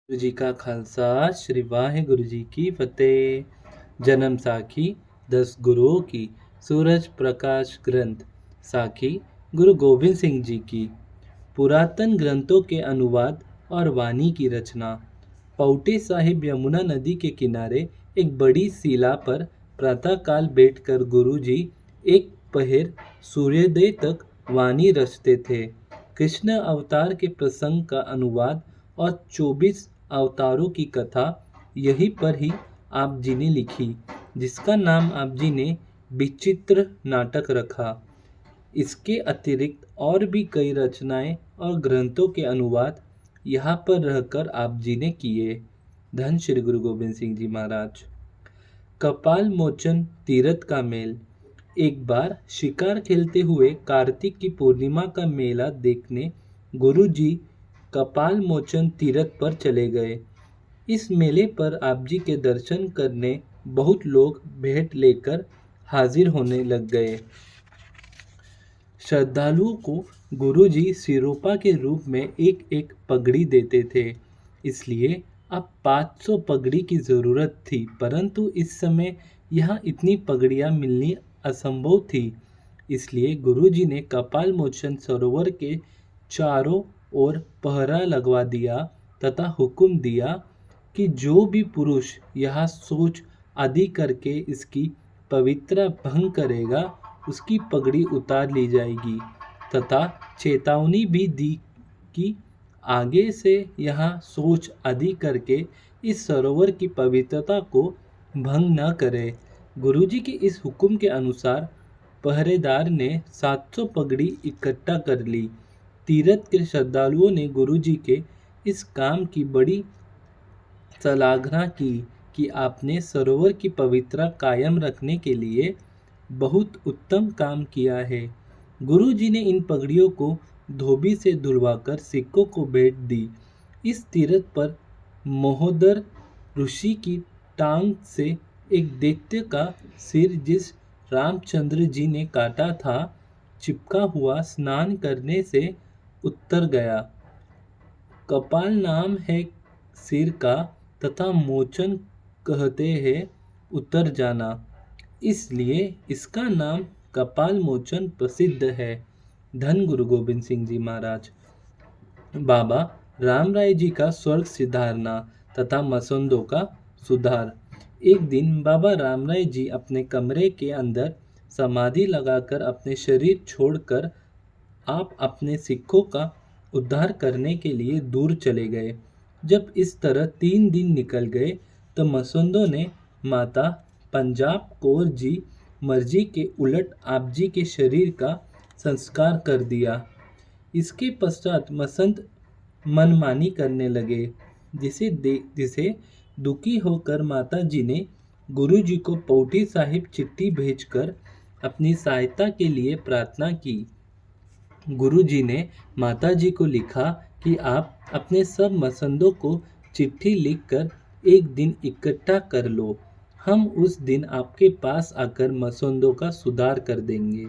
गुरु जी का खालसा श्री वाहिगुरु जी की फतेह। जन्म साखी 10 गुरुओं की, सूरज प्रकाश ग्रंथ साखी गुरु गोबिंद सिंह जी की। पुरातन ग्रंथों के अनुवाद और वाणी की रचना। पाउटे साहिब यमुना नदी के किनारे एक बड़ी शिला पर प्रातःकाल बैठकर गुरुजी एक पहर सूर्योदय तक वाणी रचते थे। कृष्ण अवतार के प्रसंग का अनुवाद और 24 अवतारों की कथा यहीं पर ही आप जी ने लिखी, जिसका नाम आप जी ने विचित्र नाटक रखा। इसके अतिरिक्त और भी कई रचनाएं और ग्रंथों के अनुवाद यहाँ पर रहकर आप जी ने किए। धन श्री गुरु गोबिंद सिंह जी महाराज। कपाल मोचन तीरथ का मेल। एक बार शिकार खेलते हुए कार्तिक की पूर्णिमा का मेला देखने गुरु जी कपाल मोचन तीरथ पर चले गए। इस मेले पर आप जी के दर्शन करने बहुत लोग भेंट लेकर हाजिर होने लग गए। श्रद्धालुओं को गुरुजी सिरोपा के रूप में एक एक पगड़ी देते थे, इसलिए अब 500 पगड़ी की ज़रूरत थी, परंतु इस समय यहाँ इतनी पगड़ियाँ मिलनी असंभव थी। इसलिए गुरुजी ने कपाल मोचन सरोवर के चारों ओर पहरा लगवा दिया तथा हुक्म दिया कि जो भी पुरुष यहाँ शौच आदि करके इसकी पवित्रता भंग करेगा उसकी पगड़ी उतार ली जाएगी, तथा चेतावनी भी दी कि आगे से यहाँ शौच आदि करके इस सरोवर की पवित्रता को भंग न करे। गुरुजी के इस हुक्म के अनुसार पहरेदार ने 700 पगड़ी इकट्ठा कर ली। तीरथ के श्रद्धालुओं ने गुरुजी के इस काम की बड़ी सराहना की कि आपने सरोवर की पवित्रता कायम रखने के लिए बहुत उत्तम काम किया है। गुरु जी ने इन पगड़ियों को धोबी से धुलवाकर सिक्कों को भेंट दी। इस तीरथ पर महोदर ऋषि की टांग से एक दैत्य का सिर, जिस रामचंद्र जी ने काटा था, चिपका हुआ स्नान करने से उतर गया। कपाल नाम है सिर का तथा मोचन कहते हैं उतर जाना, इसलिए इसका नाम कपाल मोचन प्रसिद्ध है। धन गुरु गोबिंद सिंह जी महाराज। बाबा राम राय जी का स्वर्ग सिधारना तथा मसंदों का सुधार। एक दिन बाबा राम राय जी अपने कमरे के अंदर समाधि लगाकर अपने शरीर छोड़कर आप अपने सिखों का उद्धार करने के लिए दूर चले गए। जब इस तरह 3 दिन निकल गए तो मसंदों ने माता पंजाब कौर जी मर्जी के उलट आप जी के शरीर का संस्कार कर दिया। इसके पश्चात मसंद मनमानी करने लगे, जिसे दुखी होकर माता जी ने गुरु जी को पौटी साहिब चिट्ठी भेजकर अपनी सहायता के लिए प्रार्थना की। गुरु जी ने माता जी को लिखा कि आप अपने सब मसंदों को चिट्ठी लिखकर एक दिन इकट्ठा कर लो, हम उस दिन आपके पास आकर मसंदों का सुधार कर देंगे।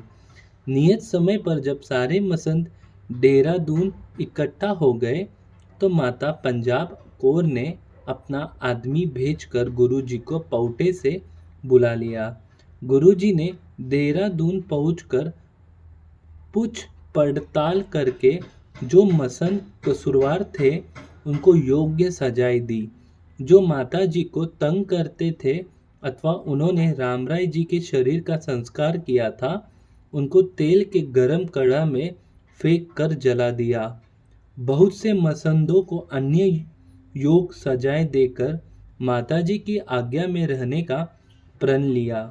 नियत समय पर जब सारे मसंद देहरादून इकट्ठा हो गए तो माता पंजाब कौर ने अपना आदमी भेजकर गुरु जी को पौटे से बुला लिया। गुरु जी ने देहरादून पहुंचकर पूछ पड़ताल करके जो मसंद कसूरवार थे उनको योग्य सजाएं दी। जो माता जी को तंग करते थे अथवा उन्होंने रामराय जी के शरीर का संस्कार किया था, उनको तेल के गरम कड़ा में फेंक कर जला दिया। बहुत से मसंदों को अन्य योग सजाएं देकर माता जी की आज्ञा में रहने का प्रण लिया।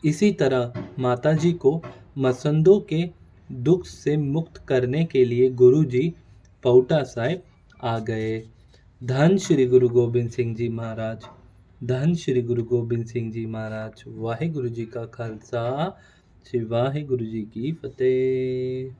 इसी तरह माता जी को मसंदों के दुख से मुक्त करने के लिए गुरु जी पौटा साहिब आ गए। धन श्री गुरु गोबिंद सिंह जी महाराज। धन श्री गुरु गोबिंद सिंह जी महाराज। वाहे गुरु जी का खालसा श्री वाहे गुरु जी की फतेह।